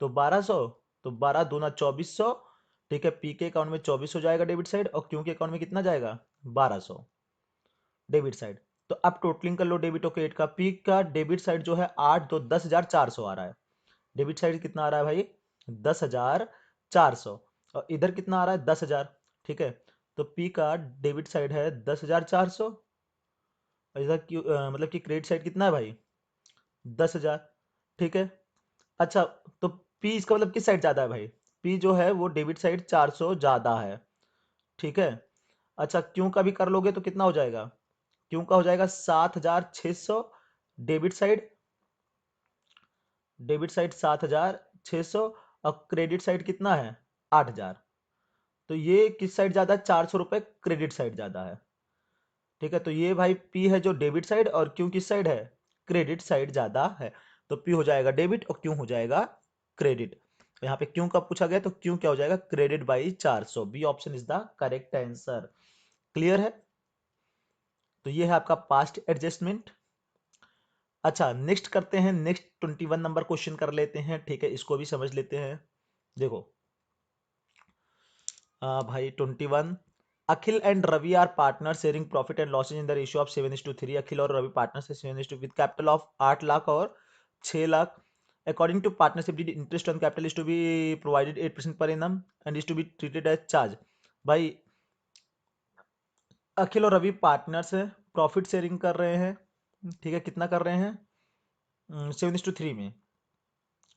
तो 1,200, तो 12 दूना 2,400, ठीक है। पी के अकाउंट में 24 हो जाएगा डेबिट साइड, और क्यू के अकाउंट में कितना जाएगा 1,200 डेबिट साइड। तो अब टोटलिंग कर लो डेबिट और क्रेडिट का, पी का डेबिट साइड जो है 8 तो 10,400 आ रहा है, डेबिट साइड कितना आ रहा है भाई 10,400, और इधर कितना आ रहा है 10,000, ठीक है। तो पी का डेबिट साइड है 10,400, ऐसा क्यों? मतलब कि क्रेडिट साइड कितना है भाई? 10,000। ठीक है। अच्छा, तो पी इसका मतलब किस साइड ज़्यादा है भाई? पी जो है वो डेबिट साइड 400 ज़्यादा है। ठीक है। अच्छा, क्यों का भी कर लोगे तो कितना हो जाएगा? क्यों का हो जाएगा 7,600 डेबिट साइड, डेबिट साइड 7,600, और क्रेडिट साइड कितना है? 8,000। तो ये किस साइड ज़्यादा है? 400 रुपये क्रेडिट साइड ज़्यादा है। ठीक है, तो ये भाई पी है जो डेबिट साइड, और क्यों किस साइड है? क्रेडिट साइड ज़्यादा है। तो पी हो जाएगा डेबिट और क्यों हो जाएगा क्रेडिट। तो यहाँ पे क्यों का पूछा गया तो क्यों क्या हो जाएगा? Credit by 400। B option is the correct answer. Clear है? तो ये है आपका पास्ट एडजस्टमेंट। अच्छा, नेक्स्ट करते हैं। नेक्स्ट 21 नंबर क्वेश्चन कर लेते हैं। ठीक है, इसको भी समझ लेते हैं। देखो भाई 21, Akhil and Ravi are partner sharing profit and losses in the ratio of 7:3। Akhil और रवि पार्टनर से 7:3 विद कैपिटल ऑफ 8 लाख और 6 lakh. According to partnership deed interest on capital is to be provided 8% per annum and is to be treated as charge. भाई अखिल और Ravi partners है, profit sharing कर रहे हैं। ठीक है, कितना कर रहे हैं? 7:3 में,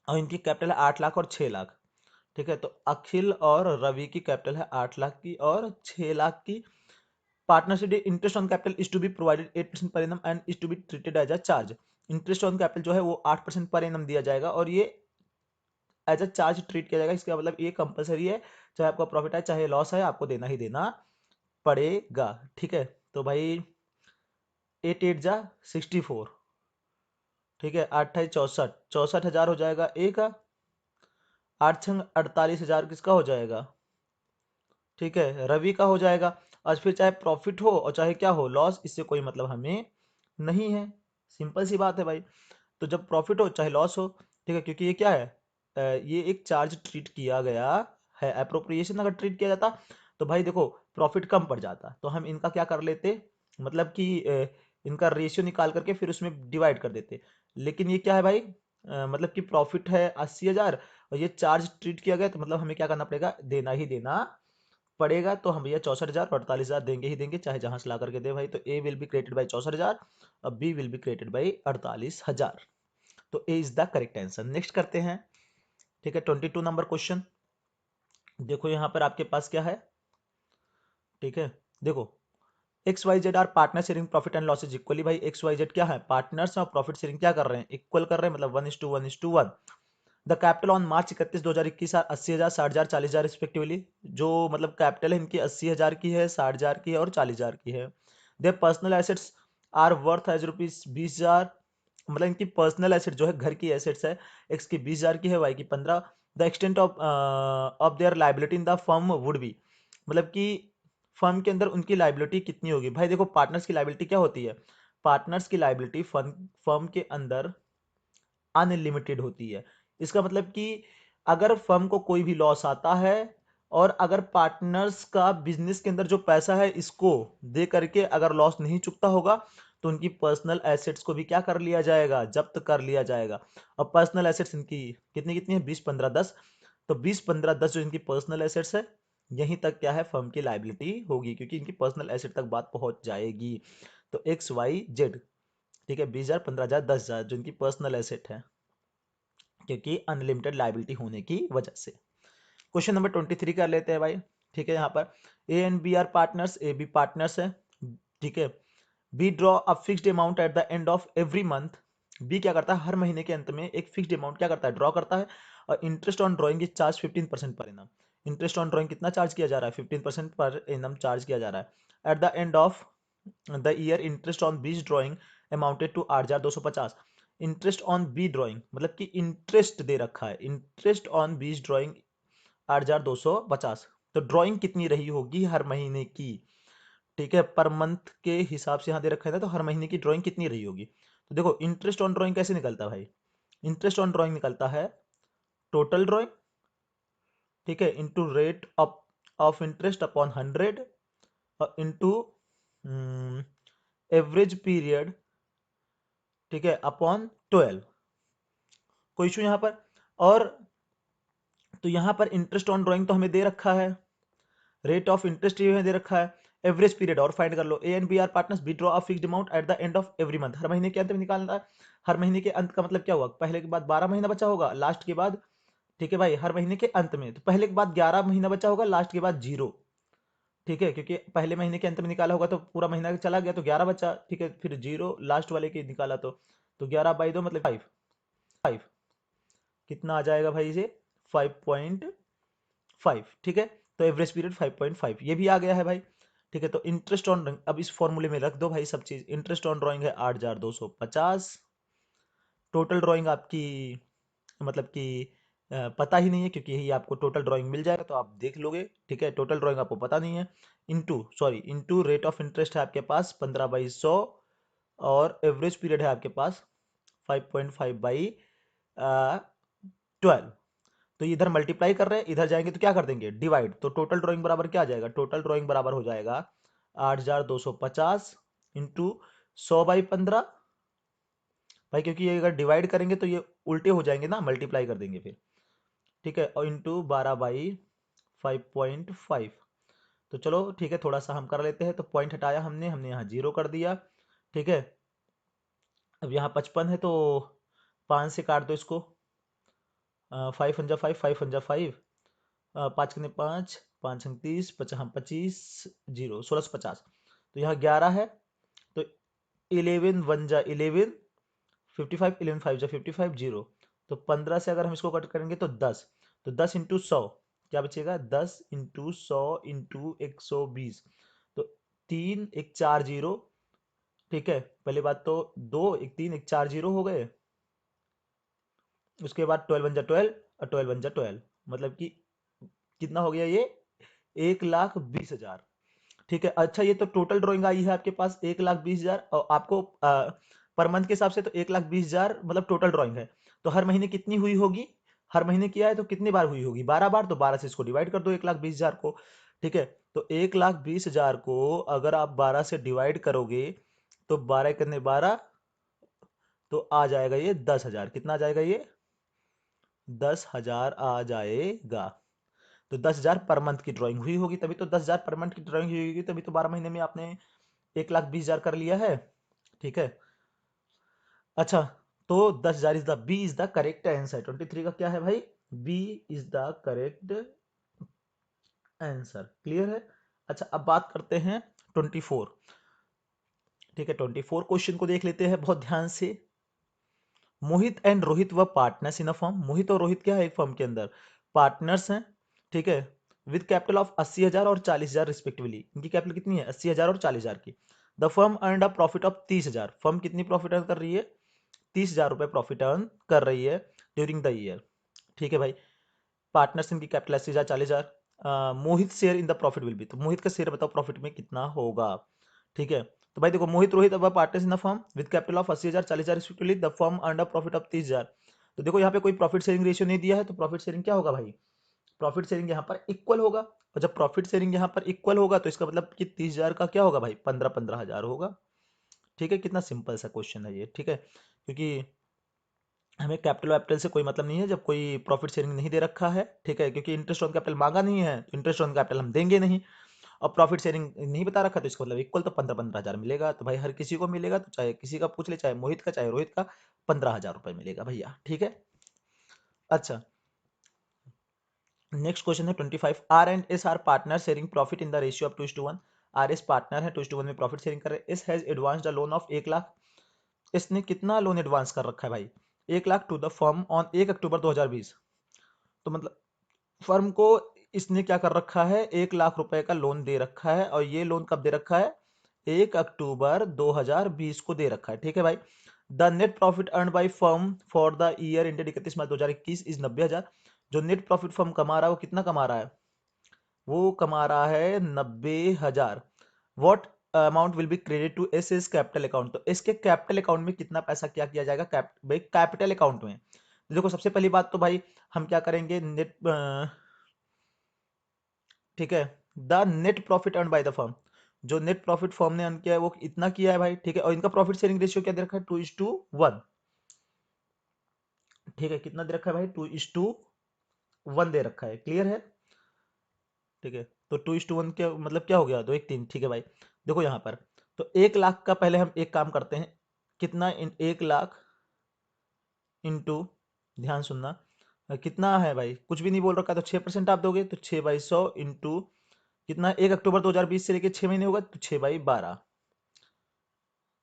और इनकी कैपिटल है 8 लाख और 6 लाख। ठीक है, तो अखिल और रवि की कैपिटल है 8 लाख की और 6 लाख की। Partnership interest on capital is to be provided 8% per annum and is to be treated as a charge. Interest on capital जो है वो 8% पर एनम दिया जाएगा और ये एज अ चार्ज ट्रीट किया जाएगा। इसका मतलब ये कंपलसरी है, चाहे आपका प्रॉफिट है चाहे लॉस है, आपको देना ही देना पड़ेगा। ठीक है, तो भाई 8 8 जा 64। ठीक है, 8 8 64, 64,000 हो जाएगा ए का। 8 6 48,000 किसका हो जाएगा? ठीक है, रवि का हो जाएगा। और फिर चाहे प्रॉफिट हो और चाहे क्या हो लॉस, इससे कोई मतलब हमें नहीं है। सिंपल सी बात है भाई। तो जब प्रॉफिट हो चाहे लॉस हो, ठीक है, क्योंकि ये क्या है? ये एक चार्ज ट्रीट किया गया है। अप्रोप्रिएशन अगर ट्रीट किया जाता तो भाई देखो प्रॉफिट कम पड़ जाता, तो हम इनका क्या कर लेते, मतलब कि इनका रेशियो निकाल करके फिर उसमें डिवाइड कर देते। लेकिन ये क्या है भाई? मतलब कि प्रॉफिट है 80,000 और ये चार्ज ट्रीट किया गया, तो मतलब हमें क्या करना पड़ेगा? देना ही देना पड़ेगा। तो हम भैया 64,000 और 48,000 देंगे ही देंगे, चाहे जहां से ला करके दे भाई। तो A will be credited by 64,000 और B will be credited by 48,000। तो A is the correct answer. Next करते हैं। ठीक है, 22 नंबर क्वेश्चन। देखो यहां पर आपके पास क्या है? ठीक है, देखो X Y Z are partner sharing profit and losses equally. भाई एक्स वाई जेड क्या है? पार्टनर्स और प्रॉफिट शेयरिंग क्या कर रहे हैं? इक्वल कर रहे हैं, मतलब 1:1:1। The capital on March 31 2021 are 80,000 60,000 40,000 respectively. जो मतलब कैपिटल है इनकी 80,000 की है, 60,000 की है और 40,000 की है। They personal assets are worth as rupees 20,000। मतलब इनकी पर्सनल एसेट जो है घर की एसेट्स है, एक्स की 20,000 की है, वाई की 15। The extent of of their liability in the firm would be. मतलब कि फर्म के अंदर उनकी लाइबिलिटी कितनी होगी? भाई देखो पार्टनर्स की लाइबिलिटी क्या होती है? पार्टनर्स की लाइबिलिटी फर्म के अंदर अनलिमिटेड होती है। इसका मतलब कि अगर फर्म को कोई भी लॉस आता है और अगर पार्टनर्स का बिजनेस के अंदर जो पैसा है इसको दे करके अगर लॉस नहीं चुकता होगा, तो उनकी पर्सनल एसेट्स को भी क्या कर लिया जाएगा? जब्त कर लिया जाएगा। और पर्सनल एसेट्स इनकी कितनी कितनी है? 20 15 10। तो 20 15 10 जो इनकी पर्सनल एसेट्स है, यहीं तक क्या है? फर्म की लाइबिलिटी होगी, क्योंकि इनकी पर्सनल एसेट तक बात पहुंच जाएगी। तो एक्स वाई जेड, ठीक है, 20,000 15,000 10,000 जो इनकी पर्सनल एसेट है, क्योंकि अनलिमिटेड लाइबिलिटी होने की वजह से। क्वेश्चन नंबर 23 कर लेते हैं भाई। ठीक है, यहाँ पर A and B are partners, A B partners है। ठीक है, B draw a fixed amount at the end of every month. B क्या करता है? हर महीने के अंत में एक फिक्स्ड अमाउंट क्या करता है? ड्रॉ करता है। और interest on drawing is charge 15% per annum. Interest on drawing कितना चार्ज किया जा रहा है? 15% पर एनम चार्ज किया जा रहा है। At the end of the year interest on B's drawing amounted to 8,250। Interest on B drawing मतलब कि इंटरेस्ट दे रखा है, इंटरेस्ट ऑन बीच ड्रॉइंग 8,250। तो ड्रॉइंग कितनी रही होगी हर महीने की? ठीक है, पर मंथ के हिसाब से यहाँ दे रखा है ना, तो हर महीने की ड्रॉइंग कितनी रही होगी? तो देखो इंटरेस्ट ऑन ड्रॉइंग कैसे निकलता है भाई? इंटरेस्ट ऑन ड्रॉइंग निकलता है टोटल ड्रॉइंग, ठीक है, into rate of interest upon 100 और इंटू एवरेज पीरियड, ठीक है, अपॉन 12। कोई इशू यहाँ पर? और तो यहाँ पर इंटरेस्ट ऑन ड्रॉइंग तो हमें दे रखा है, रेट ऑफ इंटरेस्ट ये दे रखा है, एवरेज पीरियड और फाइंड कर लो। A and B are partners, B draw a fixed amount at the end of every month. हर महीने के अंत में निकालना है। हर महीने के अंत का मतलब क्या हुआ, पहले के बाद 12 महीना बचा होगा, लास्ट के बाद, ठीक है भाई, हर महीने के अंत में, तो पहले के बाद 11 महीना बचा होगा, लास्ट के बाद 0, ठीक है, क्योंकि पहले महीने के अंत में निकाला होगा तो पूरा महीना चला गया तो 11 बचा, ठीक है, फिर 0 लास्ट वाले के निकाला तो 11/2 मतलब 5 कितना आ जाएगा भाई ये 5.5, ठीक है। तो एवरेज पीरियड 5.5 ये भी आ गया है भाई, ठीक है। तो इंटरेस्ट ऑन ड्राइंग अब इस फॉर्मूले में रख दो भाई सब चीज। इंटरेस्ट ऑन ड्राइंग है 8,250। टोटल ड्राइंग आपकी मतलब कि पता ही नहीं है, क्योंकि यही आपको टोटल ड्राइंग मिल जाएगा तो आप देख लोगे, ठीक है। टोटल ड्राइंग आपको पता नहीं है। इनटू रेट ऑफ इंटरेस्ट है आपके पास 15/100, और एवरेज पीरियड है आपके पास 5.5/12। तो इधर मल्टीप्लाई कर रहे हैं, इधर जाएंगे तो क्या कर देंगे, डिवाइड। तो टोटल ड्राइंग बराबर क्या आ जाएगा, टोटल ड्राइंग बराबर हो जाएगा 8,250 इंटू 100/15 भाई, क्योंकि ये अगर डिवाइड करेंगे तो ये उल्टे हो जाएंगे ना, मल्टीप्लाई कर देंगे फिर, ठीक है, और इंटू 12/5.5। तो चलो ठीक है, थोड़ा सा हम कर लेते हैं। तो पॉइंट हटाया हमने हमने यहाँ 0 कर दिया, ठीक है। अब यहाँ 55 है तो 5 से काट दो इसको, 5 × 5 5 × 5 5 × 5 5 × 30 25 0 1650। तो यहाँ 11 है तो 11 1 जा 11 55 11 5 जा 55 0। तो 15 से अगर हम इसको कट करेंगे तो 10, तो 10 × 100 क्या बचेगा, 10 × 100 × 120। तो 3 1 4 0, ठीक है। पहली बात तो 2 1 3 1 4 0 हो गए, उसके बाद 12 1 जा 12 और 12 1 जा 12, मतलब कि कितना हो गया ये 1,20,000, ठीक है। अच्छा ये तो टोटल ड्राइंग आई है आपके पास 1,20,000, और आपको पर मंथ के हिसाब से तो 1,20,000 मतलब टोटल ड्राइंग है। तो हर महीने कितनी हुई होगी, हर महीने किया है तो कितनी बार हुई होगी, 12 बार। तो 12 से इसको डिवाइड कर दो 1,20,000 को, ठीक है। तो 1,20,000 को अगर आप 12 से डिवाइड करोगे तो 12 कितने 12, तो आ जाएगा ये 10,000। कितना आ जाएगा ये 10,000 आ जाएगा। तो 10,000 पर मंथ की ड्राइंग हुई होगी, तभी तो 10,000 पर मंथ की ड्राइंग हुई होगी, तभी तो 12 महीने में आपने 1,20,000 कर लिया है, ठीक है। अच्छा तो 10,000 is the B is the correct answer. 23 का क्या है भाई, B is the correct answer, clear है। अच्छा अब बात करते हैं 24, ठीक है। 24 क्वेश्चन को देख लेते हैं बहुत ध्यान से। मोहित एंड रोहित व पार्टनर्स इन अ फर्म। मोहित और रोहित क्या है, एक फर्म के अंदर पार्टनर्स हैं, ठीक है, विद कैपिटल ऑफ 80,000 और 40,000 रिस्पेक्टिवली। इनकी कैपिटल कितनी है 80,000 और 40,000 की। The firm earned a profit of 30,000। Firm कितनी प्रॉफिट अर्न कर रही है, 30,000 रुपए प्रॉफिट अर्न कर रही है ड्यूरिंग द ईयर, ठीक है भाई। पार्टनर्स इनकी capital 80,000 40,000। Mohit share in the profit will be, तो मोहित का शेयर बताओ प्रॉफिट में कितना होगा, ठीक है। तो भाई देखो मोहित रोहित अब partners in the firm with capital of 80,000 40,000 respectively. The firm earned a profit of 30,000। तो देखो यहाँ पे कोई प्रॉफिट शेयरिंग रेशियो नहीं दिया है, तो प्रॉफिट शेयरिंग क्या होगा भाई, प्रॉफिट शेयरिंग यहाँ पर इक्वल होगा। और जब प्रॉफिट शेयरिंग यहाँ पर इक्वल होगा तो इसका मतलब कि 30,000 का क्या होगा भाई 15,000 होगा, ठीक है। कितना सिंपल सा क्वेश्चन है ये, ठीक है। क्योंकि हमें कैपिटल वैपिटल से कोई मतलब नहीं है जब कोई प्रॉफिट शेयरिंग नहीं दे रखा है, ठीक है। क्योंकि इंटरेस्ट ऑन कैपिटल मांगा नहीं है तो इंटरेस्ट ऑन कैपिटल हम देंगे नहीं, और प्रॉफिट शेयरिंग नहीं बता रखा तो इसका मतलब इक्वल तो 15,000 मिलेगा। तो भाई हर किसी को मिलेगा, तो चाहे किसी का पूछ ले, चाहे मोहित का चाहे रोहित का 15,000 रुपए मिलेगा भैया, ठीक है। अच्छा नेक्स्ट क्वेश्चन है 25। R and S are partner sharing profit in the ratio of 2:1। R S partner है 2:1 में प्रॉफिट शेयरिंग कर रहे हैं। S has advanced a loan of 1,00,000। इसने कितना लोन एडवांस कर रखा है भाई 1,00,000 टू द फर्म ऑन 1 अक्टूबर 2020। तो मतलब फर्म को इसने क्या कर रखा है 1,00,000 रुपए का लोन दे रखा है, और ये लोन कब दे रखा है 1 अक्टूबर 2020 को दे रखा है, ठीक है भाई। The net profit earn by firm for the year ended 31 March 2021 is 90,000। जो नेट प्रॉफिट फर्म कमा रहा है वो कितना कमा रहा है, वो कमा रहा है 90,000। What amount will be credit to S S capital account. तो इसके कैपिटल अकाउंट में कितना पैसा क्या किया जाएगा भाई कैपिटल अकाउंट में। तो देखो सबसे पहली बात तो भाई हम क्या करेंगे नेट, ठीक है, the net profit earn by the firm. जो नेट प्रॉफिट फर्म ने अर्न किया है वो इतना किया है भाई, ठीक है। और इनका प्रॉफिट शेयरिंग रेशियो क्या दे रखा है 2:1, ठीक है। कितना दे रखा है भाई 2:1 दे रखा है, क्लियर है, ठीक है। तो 2:1 के मतलब क्या हो गया, 2:3। ठीक है भाई, देखो यहाँ पर तो 1 लाख का पहले हम एक काम करते हैं, कितना 1 लाख इंटू, ध्यान सुनना, कितना है भाई, कुछ भी नहीं बोल रखा, तो 6% आप दोगे, तो 6/100 इंटू कितना, 1 अक्टूबर 2020 से लेके 6 महीने होगा, तो 6/12,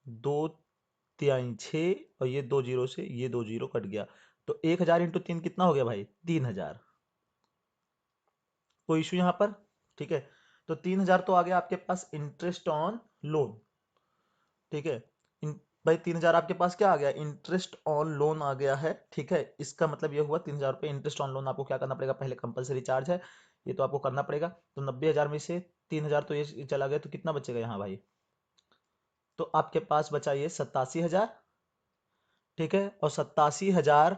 2 तिहाई 6, और ये 2 जीरो से ये 2 जीरो कट गया, तो 1,000 इंटू 3 कितना हो गया भाई, 3,000। कोई इशू यहाँ पर? ठीक है, तो 3,000 तो आ गया आपके पास इंटरेस्ट ऑन लोन। ठीक है, भाई 3,000 आपके पास क्या आ गया, इंटरेस्ट ऑन लोन आ गया है। ठीक है, इसका मतलब ये हुआ 3,000 रुपये इंटरेस्ट ऑन लोन आपको क्या करना पड़ेगा, पहले कंपलसरी चार्ज है, ये तो आपको करना पड़ेगा। तो 90,000 में से 3,000 तो ये चला गया, तो कितना बचेगा यहाँ भाई, तो आपके पास बचा ये 87,000। ठीक है, और 87,000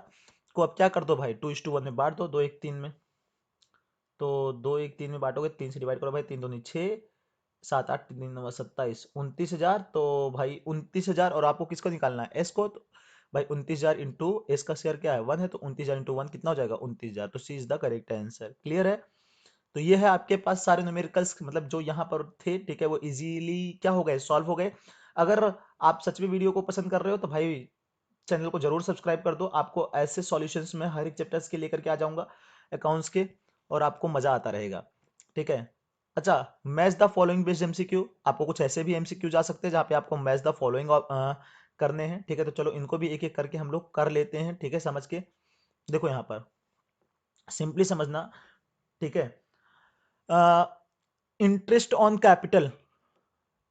को अब क्या कर दो भाई, 2:1 में बांट दो, 2:1 में, तो 2:1 में बांटोगे, 3 से डिवाइड करो भाई, 3 दूनी 6, 7 8 3 9 27, 29,000। तो भाई 29,000, और आपको किसको निकालना है, एस को, तो भाई 29,000 इंटू एस का शेयर क्या है, 1 है, तो 29,000 इंटू 1 कितना हो जाएगा, 29,000। तो C is the correct answer. Clear है? तो ये है आपके पास सारे न्यूमेरिकल्स, मतलब जो यहाँ पर थे, ठीक है, वो इजीली क्या हो गए, सॉल्व हो गए। अगर आप सच में वीडियो को पसंद कर रहे हो तो भाई चैनल को जरूर सब्सक्राइब कर दो, आपको ऐसे सॉल्यूशंस में हर एक चैप्टर्स के लेकर के आ जाऊंगा अकाउंट्स के, और आपको मजा आता रहेगा। ठीक है, अच्छा, match the following based MCQ, आपको कुछ ऐसे भी एमसीक्यू जा सकते हैं जहां पे आपको मैच द फॉलोइंग करने हैं। ठीक है, तो चलो इनको भी एक एक करके हम लोग कर लेते हैं। ठीक है, समझ के देखो यहाँ पर सिंपली समझना। ठीक है, इंटरेस्ट ऑन कैपिटल,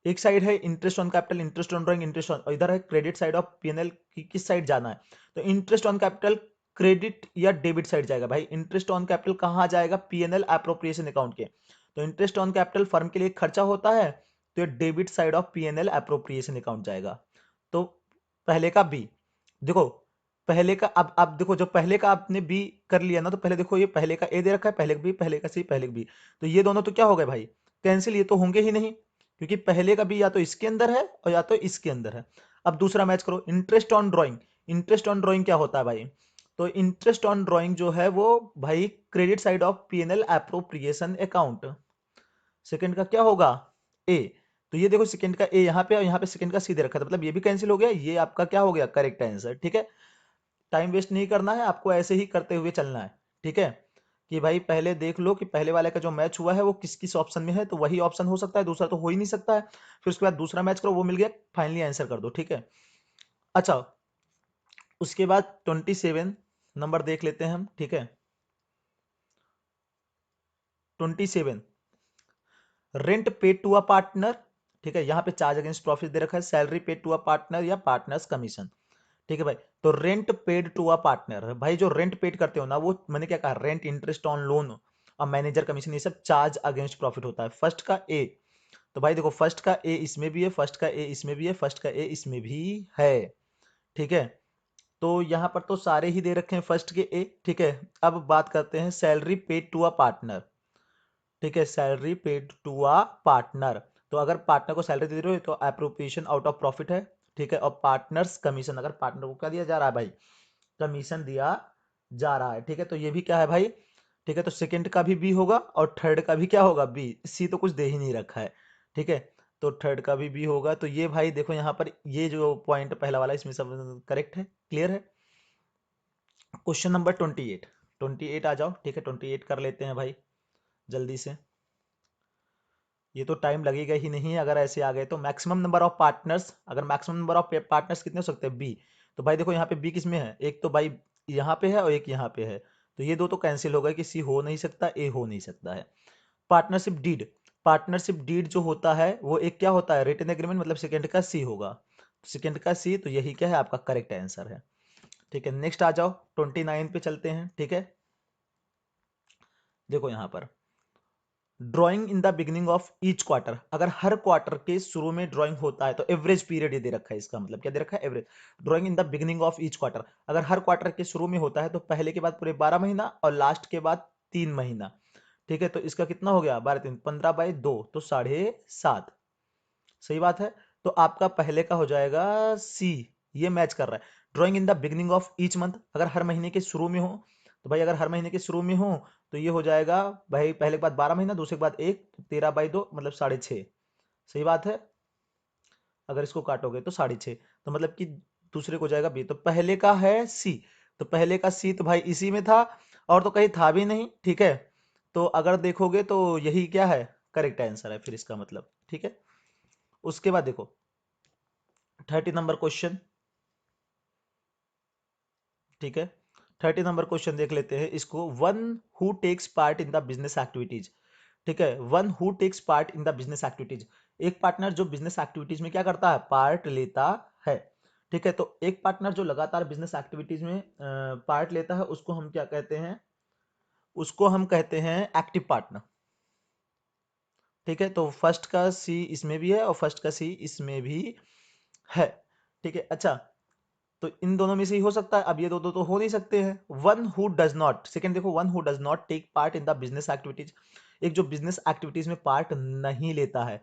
एक साइड है interest on capital, interest on drawing, interest on, इधर है क्रेडिट साइड ऑफ पीएनएल की किस साइड जाना है, तो इंटरेस्ट ऑन कैपिटल क्रेडिट या डेबिट साइड जाएगा भाई। इंटरेस्ट ऑन कैपिटल कहां जाएगा, पीएनएल अप्रोप्रिएशन अकाउंट के, तो इंटरेस्ट ऑन कैपिटल फर्म के लिए खर्चा होता है, तो ये debit side of PNL appropriation account जाएगा। तो पहले का बी, देखो पहले का, अब देखो जो पहले का आपने बी कर लिया ना, तो पहले देखो ये पहले का ए दे रखा है, पहले का बी, पहले का सी, पहले का बी, तो ये दोनों तो क्या हो गए भाई, कैंसिल, ये तो होंगे ही नहीं, क्योंकि पहले का भी या तो इसके अंदर है और या तो इसके अंदर है। अब दूसरा मैच करो, interest on drawing, interest on drawing क्या होता है भाई, तो इंटरेस्ट ऑन ड्राइंग जो है वो भाई credit side of PNL appropriation account, second का क्या होगा, ए, तो ये देखो सेकंड का ए यहाँ पे और यहाँ पे सेकंड का सी दे रखा था, मतलब ये भी कैंसिल हो गया, ये आपका क्या हो गया, करेक्ट आंसर। ठीक है, टाइम वेस्ट नहीं करना है आपको, ऐसे ही करते हुए चलना है। ठीक है, कि भाई पहले देख लो कि पहले वाले का जो मैच हुआ है वो किस किस ऑप्शन में है, तो वही ऑप्शन हो सकता है, दूसरा तो हो ही नहीं सकता है। फिर उसके बाद दूसरा मैच करो, वो मिल गया, फाइनली आंसर कर दो। ठीक है, अच्छा, उसके बाद 27 नंबर देख लेते हैं हम। ठीक है, 27, rent paid to a partner. ठीक है, यहाँ पे चार्ज अगेंस्ट प्रॉफिट दे रखा है, salary paid to a partner या पार्टनर्स कमीशन। ठीक है भाई, तो rent paid to a partner, भाई जो रेंट पेड करते हो ना, वो मैंने क्या कहा, रेंट, इंटरेस्ट ऑन लोन और मैनेजर कमीशन, ये सब चार्ज अगेंस्ट प्रॉफिट होता है। फर्स्ट का ए, तो भाई देखो फर्स्ट का ए इसमें भी है, फर्स्ट का ए इसमें भी है, फर्स्ट का ए इसमें भी है। ठीक है, तो यहां पर तो सारे ही दे रखे हैं फर्स्ट के ए। ठीक है, अब बात करते हैं salary paid to a partner. ठीक है, salary paid to a partner, तो अगर पार्टनर को सैलरी दे रहे हो तो अप्रोप्रिएशन आउट ऑफ प्रॉफिट है। ठीक है, और पार्टनर्स कमीशन, अगर पार्टनर को क्या दिया जा रहा है भाई, कमीशन दिया जा रहा है। ठीक है, तो ये भी क्या है भाई, ठीक है, तो सेकंड का भी बी होगा और थर्ड का भी क्या होगा, बी, सी तो कुछ दे ही नहीं रखा है। ठीक है, तो थर्ड का भी बी होगा, तो ये भाई देखो यहाँ पर ये जो पॉइंट पहला वाला इसमें सब करेक्ट है। क्लियर है? क्वेश्चन नंबर 28, 28 आ जाओ। ठीक है, 28 कर लेते हैं भाई जल्दी से, ये तो टाइम लगेगा ही नहीं अगर ऐसे आ गए तो। मैक्सिमम नंबर ऑफ पार्टनर्स, अगर मैक्सिमम नंबर ऑफ पार्टनर्स कितने हो सकते हैं, बी, तो भाई देखो यहाँ पे बी किस में है, एक तो भाई यहाँ पे है और एक यहाँ पे है, तो ये दो तो कैंसिल हो गए कि सी हो नहीं सकता, ए हो नहीं सकता है। पार्टनरशिप डीड, पार्टनरशिप डीड जो होता है वो एक क्या होता है, रिटन एग्रीमेंट, मतलब सेकंड का सी होगा, सेकंड का सी, तो यही क्या है, आपका करेक्ट आंसर है। ठीक है, नेक्स्ट आ जाओ, 29 पे चलते हैं। ठीक है, देखो यहाँ पर drawing in the beginning of each quarter, अगर हर क्वार्टर के शुरू में ड्राइंग होता है तो एवरेज पीरियड ये दे रखा है, इसका मतलब क्या दे रखा है, average. Drawing in the beginning of each quarter, अगर हर क्वार्टर के शुरू में होता है तो पहले के बाद पूरे 12 महीना और लास्ट के बाद 3 महीना। ठीक है, तो इसका कितना हो गया, 12×3 15/2, तो 7.5, सही बात है। तो आपका पहले का हो जाएगा सी, ये मैच कर रहा है। Drawing in the beginning of each month, अगर हर महीने के शुरू में हो तो भाई अगर हर महीने के शुरू में हो तो ये हो जाएगा भाई पहले के बाद 12 महीना, दूसरे के बाद 1, 13/2 मतलब 6.5। सही बात है। अगर इसको काटोगे तो 6.5, तो मतलब कि दूसरे को जाएगा बी। तो पहले का है सी, तो पहले का सी तो भाई इसी में था, और तो कहीं था भी नहीं, ठीक है। तो अगर देखोगे तो यही क्या है, करेक्ट आंसर है फिर इसका मतलब, ठीक है। उसके बाद देखो 30 नंबर क्वेश्चन, ठीक है। 30 नंबर क्वेश्चन देख लेते हैं इसको। One who takes part in the business activities, ठीक है। One who takes part in the business activities, एक पार्टनर जो बिजनेस एक्टिविटीज में क्या करता है, पार्ट लेता है, ठीक है। तो एक पार्टनर जो लगातार बिजनेस एक्टिविटीज में पार्ट लेता है उसको हम क्या कहते हैं, उसको हम कहते हैं एक्टिव पार्टनर, ठीक है। तो फर्स्ट का सी इसमें भी है और फर्स्ट का सी इसमें भी है, ठीक है। अच्छा, तो इन दोनों में से ही हो सकता है, अब ये दो तो हो नहीं सकते हैं। One who does not, second देखो, one who does not take part in the business activities, एक जो बिजनेस एक्टिविटीज में पार्ट नहीं लेता है।